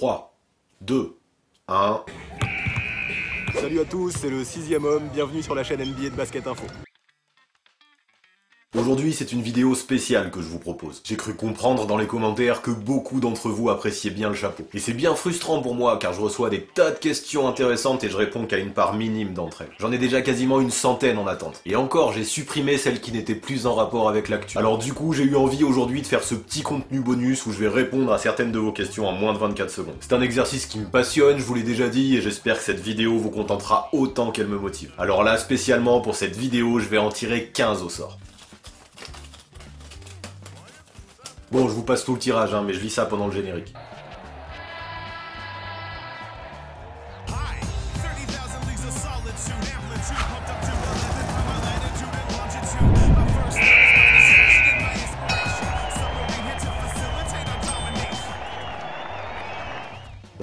3, 2, 1... Salut à tous, c'est le 6ème homme, bienvenue sur la chaîne NBA de Basket Info. Aujourd'hui, c'est une vidéo spéciale que je vous propose. J'ai cru comprendre dans les commentaires que beaucoup d'entre vous appréciaient bien le chapeau. Et c'est bien frustrant pour moi car je reçois des tas de questions intéressantes et je réponds qu'à une part minime d'entre elles. J'en ai déjà quasiment une centaine en attente. Et encore, j'ai supprimé celles qui n'étaient plus en rapport avec l'actu. Alors du coup, j'ai eu envie aujourd'hui de faire ce petit contenu bonus où je vais répondre à certaines de vos questions en moins de 24 secondes. C'est un exercice qui me passionne, je vous l'ai déjà dit, et j'espère que cette vidéo vous contentera autant qu'elle me motive. Alors là, spécialement pour cette vidéo, je vais en tirer 15 au sort. Bon, je vous passe tout le tirage, mais je lis ça pendant le générique.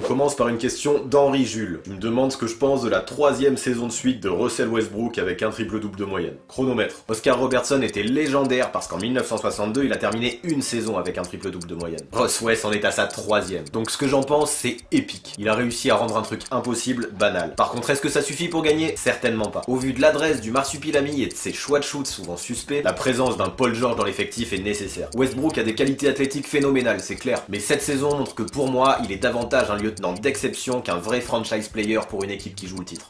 On commence par une question d'Henri Jules. Il me demande ce que je pense de la 3e saison de suite de Russell Westbrook avec un triple-double de moyenne. Chronomètre. Oscar Robertson était légendaire parce qu'en 1962, il a terminé une saison avec un triple-double de moyenne. Russ West en est à sa 3e. Donc ce que j'en pense, c'est épique. Il a réussi à rendre un truc impossible, banal. Par contre, est-ce que ça suffit pour gagner? Certainement pas. Au vu de l'adresse du marsupilami et de ses choix de shoot souvent suspects, la présence d'un Paul George dans l'effectif est nécessaire. Westbrook a des qualités athlétiques phénoménales, c'est clair. Mais cette saison montre que pour moi, il est davantage un lieutenant d'exception qu'un vrai franchise player pour une équipe qui joue le titre.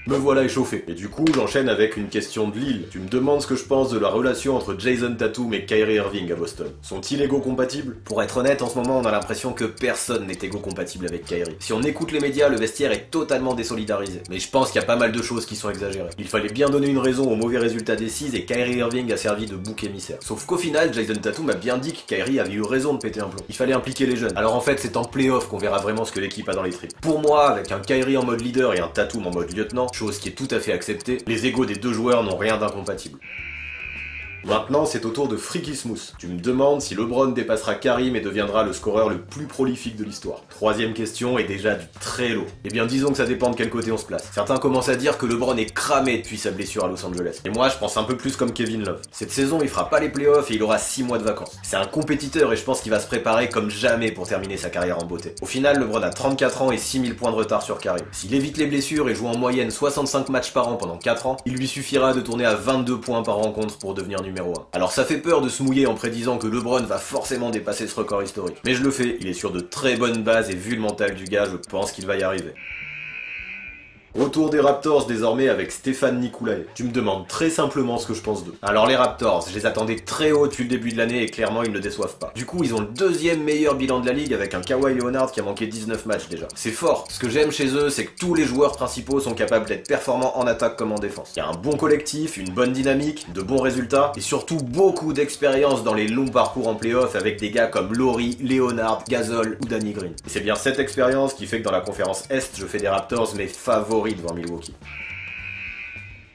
Me voilà échauffé. Et du coup, j'enchaîne avec une question de Lille. Tu me demandes ce que je pense de la relation entre Jason Tatum et Kyrie Irving à Boston. Sont-ils égo-compatibles? Pour être honnête, en ce moment, on a l'impression que personne n'est égo-compatible avec Kyrie. Si on écoute les médias, le vestiaire est totalement désolidarisé. Mais je pense qu'il y a pas mal de choses qui sont exagérées. Il fallait bien donner une raison aux mauvais résultats des Seas et Kyrie Irving a servi de bouc émissaire. Sauf qu'au final, Jason Tatum a bien dit que Kyrie avait eu raison de péter un plomb. Il fallait impliquer les jeunes. Alors en fait, c'est en play-off qu'on verra vraiment ce que l'équipe a dans les tripes. Pour moi, avec un Kyrie en mode leader et un Tatum en mode lieutenant, chose qui est tout à fait acceptée, les égos des deux joueurs n'ont rien d'incompatible. Maintenant, c'est au tour de Freaky Smooth. Tu me demandes si LeBron dépassera Karim et deviendra le scoreur le plus prolifique de l'histoire. 3e question est déjà du très lourd. Eh bien, disons que ça dépend de quel côté on se place. Certains commencent à dire que LeBron est cramé depuis sa blessure à Los Angeles. Et moi, je pense un peu plus comme Kevin Love. Cette saison, il fera pas les playoffs et il aura 6 mois de vacances. C'est un compétiteur et je pense qu'il va se préparer comme jamais pour terminer sa carrière en beauté. Au final, LeBron a 34 ans et 6000 points de retard sur Karim. S'il évite les blessures et joue en moyenne 65 matchs par an pendant 4 ans, il lui suffira de tourner à 22 points par rencontre pour devenir numéro 1. Alors ça fait peur de se mouiller en prédisant que LeBron va forcément dépasser ce record historique. Mais je le fais, il est sur de très bonnes bases et vu le mental du gars, je pense qu'il va y arriver. Retour des Raptors désormais avec Stéphane Nicoulae. Tu me demandes très simplement ce que je pense d'eux. Alors les Raptors, je les attendais très haut depuis le début de l'année et clairement ils ne déçoivent pas. Du coup ils ont le 2e meilleur bilan de la ligue avec un Kawhi Leonard qui a manqué 19 matchs déjà. C'est fort. Ce que j'aime chez eux, c'est que tous les joueurs principaux sont capables d'être performants en attaque comme en défense. Il y a un bon collectif, une bonne dynamique, de bons résultats et surtout beaucoup d'expérience dans les longs parcours en playoff avec des gars comme Laurie, Leonard, Gasol ou Danny Green. Et c'est bien cette expérience qui fait que dans la conférence Est, je fais des Raptors mes favoris devant Milwaukee.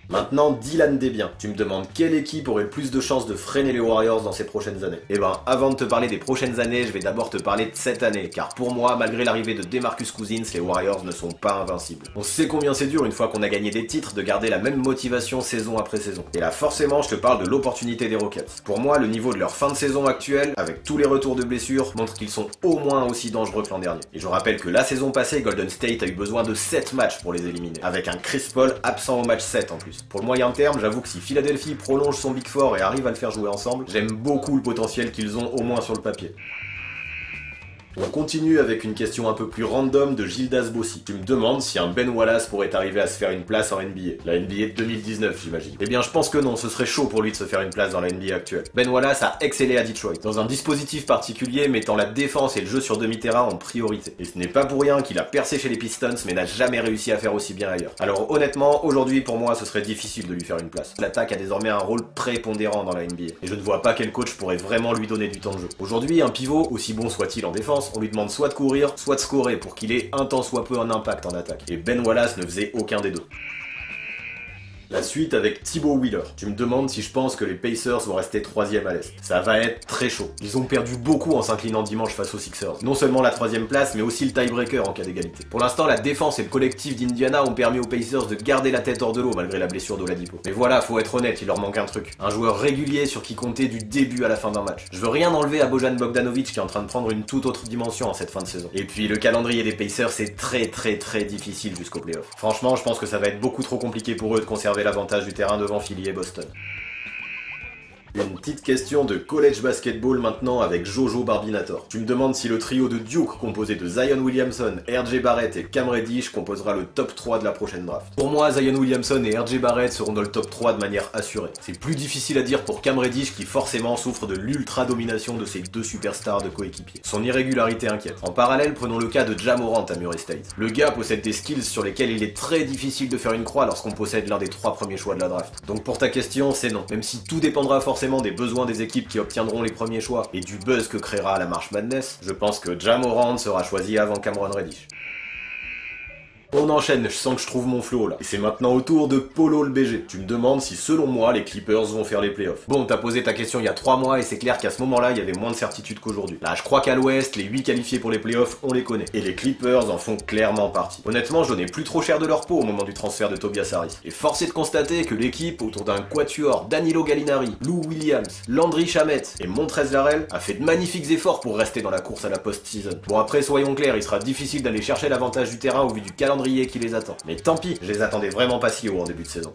Maintenant, Dylan Desbiens. Tu me demandes quelle équipe aurait le plus de chances de freiner les Warriors dans ces prochaines années. Eh ben, avant de te parler des prochaines années, je vais d'abord te parler de cette année, car pour moi, malgré l'arrivée de DeMarcus Cousins, les Warriors ne sont pas invincibles. On sait combien c'est dur une fois qu'on a gagné des titres de garder la même motivation saison après saison. Et là, forcément, je te parle de l'opportunité des Rockets. Pour moi, le niveau de leur fin de saison actuelle, avec tous les retours de blessures, montre qu'ils sont au moins aussi dangereux que l'an dernier. Et je rappelle que la saison passée, Golden State a eu besoin de 7 matchs pour les éliminer, avec un Chris Paul absent au match 7 en plus. Pour le moyen terme, j'avoue que si Philadelphie prolonge son Big Four et arrive à le faire jouer ensemble, j'aime beaucoup le potentiel qu'ils ont au moins sur le papier. On continue avec une question un peu plus random de Gildas Bossi. Tu me demandes si un Ben Wallace pourrait arriver à se faire une place en NBA. La NBA de 2019, j'imagine. Eh bien, je pense que non, ce serait chaud pour lui de se faire une place dans la NBA actuelle. Ben Wallace a excellé à Detroit, dans un dispositif particulier mettant la défense et le jeu sur demi-terrain en priorité. Et ce n'est pas pour rien qu'il a percé chez les Pistons, mais n'a jamais réussi à faire aussi bien ailleurs. Alors honnêtement, aujourd'hui pour moi, ce serait difficile de lui faire une place. L'attaque a désormais un rôle prépondérant dans la NBA. Et je ne vois pas quel coach pourrait vraiment lui donner du temps de jeu. Aujourd'hui, un pivot, aussi bon soit-il en défense, on lui demande soit de courir, soit de scorer pour qu'il ait un tant soit peu un impact en attaque. Et Ben Wallace ne faisait aucun des deux. La suite avec Thibaut Wheeler. Tu me demandes si je pense que les Pacers vont rester 3ème à l'Est. Ça va être très chaud. Ils ont perdu beaucoup en s'inclinant dimanche face aux Sixers. Non seulement la 3ème place, mais aussi le tiebreaker en cas d'égalité. Pour l'instant, la défense et le collectif d'Indiana ont permis aux Pacers de garder la tête hors de l'eau malgré la blessure d'Oladipo. Mais voilà, faut être honnête, il leur manque un truc. Un joueur régulier sur qui compter du début à la fin d'un match. Je veux rien enlever à Bojan Bogdanovic qui est en train de prendre une toute autre dimension en cette fin de saison. Et puis le calendrier des Pacers c'est très difficile jusqu'au playoff. Franchement, je pense que ça va être beaucoup trop compliqué pour eux de conserver l'avantage du terrain devant Philly et Boston. Une petite question de college basketball maintenant avec Jojo Barbinator. Tu me demandes si le trio de Duke composé de Zion Williamson, R.J. Barrett et Cam Reddish composera le top 3 de la prochaine draft. Pour moi, Zion Williamson et R.J. Barrett seront dans le top 3 de manière assurée. C'est plus difficile à dire pour Cam Reddish qui forcément souffre de l'ultra domination de ses deux superstars de coéquipiers. Son irrégularité inquiète. En parallèle, prenons le cas de Ja Morant à Murray State. Le gars possède des skills sur lesquels il est très difficile de faire une croix lorsqu'on possède l'un des 3 premiers choix de la draft. Donc pour ta question, c'est non. Même si tout dépendra forcément des besoins des équipes qui obtiendront les premiers choix et du buzz que créera la March Madness, je pense que Ja Morant sera choisi avant Cameron Reddish. On enchaîne, je sens que je trouve mon flow là. Et c'est maintenant au tour de Polo le BG. Tu me demandes si selon moi les Clippers vont faire les playoffs. Bon, t'as posé ta question il y a 3 mois et c'est clair qu'à ce moment-là il y avait moins de certitude qu'aujourd'hui. Là je crois qu'à l'ouest, les 8 qualifiés pour les playoffs, on les connaît. Et les Clippers en font clairement partie. Honnêtement, je donnais plus trop cher de leur peau au moment du transfert de Tobias Harris. Et force est de constater que l'équipe, autour d'un quatuor Danilo Gallinari, Lou Williams, Landry Shamet et Montrezl Harrell, a fait de magnifiques efforts pour rester dans la course à la post-season. Bon après, soyons clairs, il sera difficile d'aller chercher l'avantage du terrain au vu du calendrier qui les attend. Mais tant pis, je les attendais vraiment pas si haut en début de saison.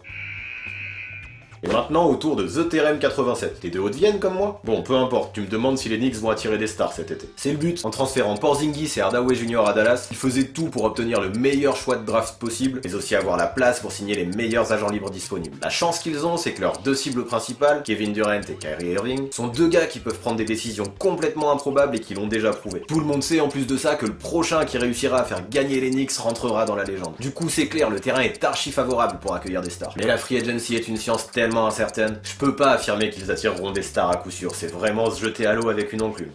Et maintenant au tour de The Terem 87. T'es de Haute-Vienne comme moi? Bon, peu importe, tu me demandes si les Knicks vont attirer des stars cet été. C'est le but. En transférant Porzingis et Hardaway Jr à Dallas, ils faisaient tout pour obtenir le meilleur choix de draft possible, mais aussi avoir la place pour signer les meilleurs agents libres disponibles. La chance qu'ils ont, c'est que leurs 2 cibles principales, Kevin Durant et Kyrie Irving, sont 2 gars qui peuvent prendre des décisions complètement improbables et qui l'ont déjà prouvé. Tout le monde sait en plus de ça que le prochain qui réussira à faire gagner les Knicks rentrera dans la légende. Du coup, c'est clair, le terrain est archi favorable pour accueillir des stars. Mais la free agency est une science tellement incertaine, je peux pas affirmer qu'ils attireront des stars à coup sûr, c'est vraiment se jeter à l'eau avec une enclume.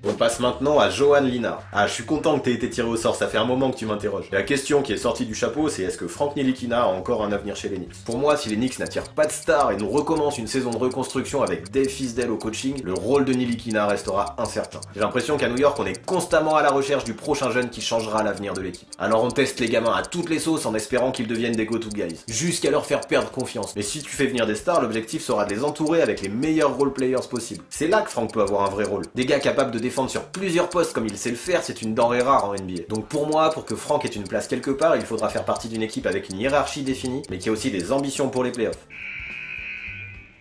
On passe maintenant à Johan Linard. Ah, je suis content que t'aies été tiré au sort, ça fait un moment que tu m'interroges. La question qui est sortie du chapeau, c'est est-ce que Frank Ntilikina a encore un avenir chez les Knicks? Pour moi, si les Knicks n'attirent pas de stars et nous recommencent une saison de reconstruction avec Dave Fizdale au coaching, le rôle de Ntilikina restera incertain. J'ai l'impression qu'à New York, on est constamment à la recherche du prochain jeune qui changera l'avenir de l'équipe. Alors on teste les gamins à toutes les sauces en espérant qu'ils deviennent des go-to guys, jusqu'à leur faire perdre confiance. Mais si tu fais venir des stars, l'objectif sera de les entourer avec les meilleurs role players possibles. C'est là que Frank peut avoir un vrai rôle. Des gars capables de défendre sur plusieurs postes comme il sait le faire, c'est une denrée rare en NBA. Donc pour moi, pour que Frank ait une place quelque part, il faudra faire partie d'une équipe avec une hiérarchie définie, mais qui a aussi des ambitions pour les playoffs.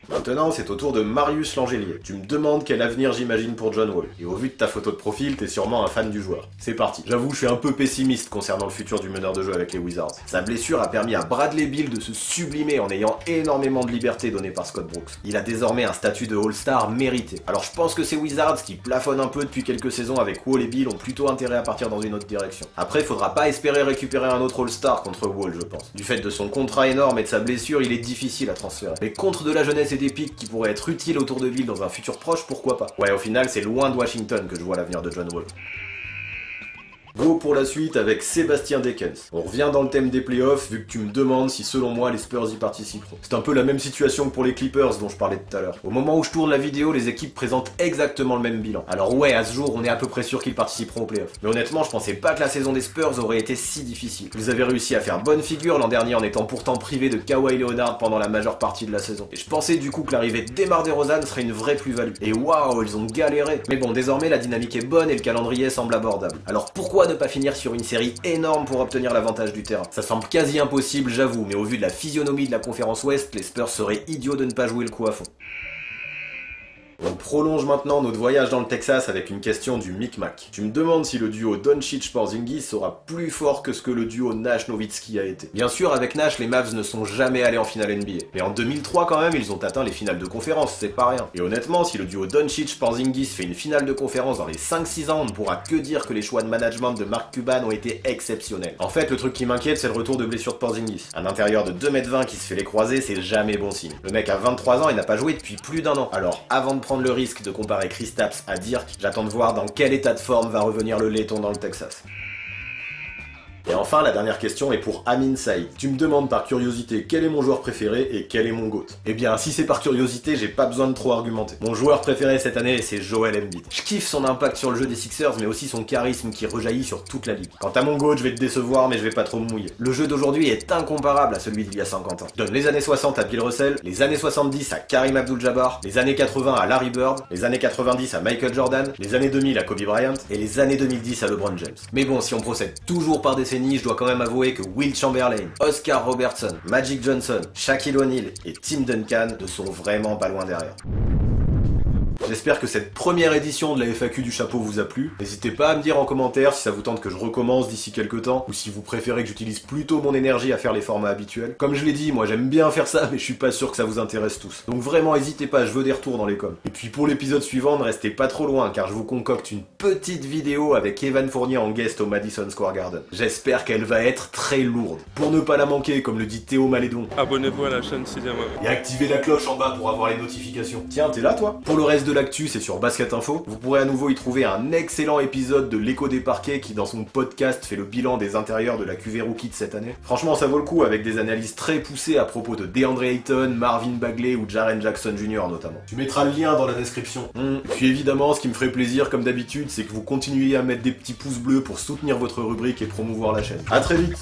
Maintenant, c'est au tour de Marius Langelier. Tu me demandes quel avenir j'imagine pour John Wall. Et au vu de ta photo de profil, t'es sûrement un fan du joueur. C'est parti. J'avoue, je suis un peu pessimiste concernant le futur du meneur de jeu avec les Wizards. Sa blessure a permis à Bradley Beal de se sublimer en ayant énormément de liberté donnée par Scott Brooks. Il a désormais un statut de All-Star mérité. Alors je pense que ces Wizards, qui plafonnent un peu depuis quelques saisons avec Wall et Beal, ont plutôt intérêt à partir dans une autre direction. Après, faudra pas espérer récupérer un autre All-Star contre Wall, je pense. Du fait de son contrat énorme et de sa blessure, il est difficile à transférer. Mais contre de la jeunesse et des pics qui pourraient être utiles autour de Beal dans un futur proche, pourquoi pas? Ouais, au final, c'est loin de Washington que je vois l'avenir de John Wall. Go pour la suite avec Sébastien Dekens. On revient dans le thème des playoffs vu que tu me demandes si selon moi les Spurs y participeront. C'est un peu la même situation que pour les Clippers dont je parlais tout à l'heure. Au moment où je tourne la vidéo, les équipes présentent exactement le même bilan. Alors ouais, à ce jour, on est à peu près sûr qu'ils participeront aux playoffs. Mais honnêtement, je pensais pas que la saison des Spurs aurait été si difficile. Ils avaient réussi à faire bonne figure l'an dernier en étant pourtant privés de Kawhi Leonard pendant la majeure partie de la saison. Et je pensais du coup que l'arrivée de DeMar DeRozan serait une vraie plus-value. Et waouh, ils ont galéré. Mais bon, désormais la dynamique est bonne et le calendrier semble abordable. Alors pourquoi ne pas finir sur une série énorme pour obtenir l'avantage du terrain? Ça semble quasi impossible, j'avoue, mais au vu de la physionomie de la conférence Ouest, les Spurs seraient idiots de ne pas jouer le coup à fond. On prolonge maintenant notre voyage dans le Texas avec une question du Micmac. Tu me demandes si le duo Doncic-Porzingis sera plus fort que ce que le duo Nash-Nowitzki a été. Bien sûr, avec Nash, les Mavs ne sont jamais allés en finale NBA. Mais en 2003 quand même, ils ont atteint les finales de conférence, c'est pas rien. Et honnêtement, si le duo Doncic-Porzingis fait une finale de conférence dans les 5-6 ans, on ne pourra que dire que les choix de management de Mark Cuban ont été exceptionnels. En fait, le truc qui m'inquiète, c'est le retour de blessure de Porzingis. Un intérieur de 2m20 qui se fait les croisés, c'est jamais bon signe. Le mec a 23 ans et n'a pas joué depuis plus d'un an. Alors, avant de prendre le risque de comparer Kristaps à Dirk, j'attends de voir dans quel état de forme va revenir le laiton dans le Texas. Et enfin, la dernière question est pour Amin Saïd. Tu me demandes par curiosité quel est mon joueur préféré et quel est mon GOAT. Eh bien, si c'est par curiosité, j'ai pas besoin de trop argumenter. Mon joueur préféré cette année, c'est Joel Embiid. Je kiffe son impact sur le jeu des Sixers, mais aussi son charisme qui rejaillit sur toute la ligue. Quant à mon GOAT, je vais te décevoir, mais je vais pas trop me mouiller. Le jeu d'aujourd'hui est incomparable à celui d'il y a 50 ans. Je donne les années 60 à Bill Russell, les années 70 à Karim Abdul-Jabbar, les années 80 à Larry Bird, les années 90 à Michael Jordan, les années 2000 à Kobe Bryant et les années 2010 à LeBron James. Mais bon, si on procède toujours par décennie, je dois quand même avouer que Wilt Chamberlain, Oscar Robertson, Magic Johnson, Shaquille O'Neal et Tim Duncan ne sont vraiment pas loin derrière. J'espère que cette première édition de la FAQ du chapeau vous a plu. N'hésitez pas à me dire en commentaire si ça vous tente que je recommence d'ici quelques temps, ou si vous préférez que j'utilise plutôt mon énergie à faire les formats habituels. Comme je l'ai dit, moi j'aime bien faire ça, mais je suis pas sûr que ça vous intéresse tous. Donc vraiment, n'hésitez pas, je veux des retours dans les coms. Et puis pour l'épisode suivant, ne restez pas trop loin, car je vous concocte une petite vidéo avec Evan Fournier en guest au Madison Square Garden. J'espère qu'elle va être très lourde. Pour ne pas la manquer, comme le dit Théo Malédon, abonnez-vous à la chaîne 6ème Homme. Et activez la cloche en bas pour avoir les notifications. Tiens, t'es là toi? Pour le reste de l'actu, c'est sur Basket Info. Vous pourrez à nouveau y trouver un excellent épisode de l'Écho des Parquets qui dans son podcast fait le bilan des intérieurs de la QV Rookie de cette année. Franchement, ça vaut le coup avec des analyses très poussées à propos de DeAndre Ayton, Marvin Bagley ou Jaren Jackson Jr. notamment. Tu mettras le lien dans la description. Puis évidemment, ce qui me ferait plaisir comme d'habitude, c'est que vous continuiez à mettre des petits pouces bleus pour soutenir votre rubrique et promouvoir la chaîne. A très vite.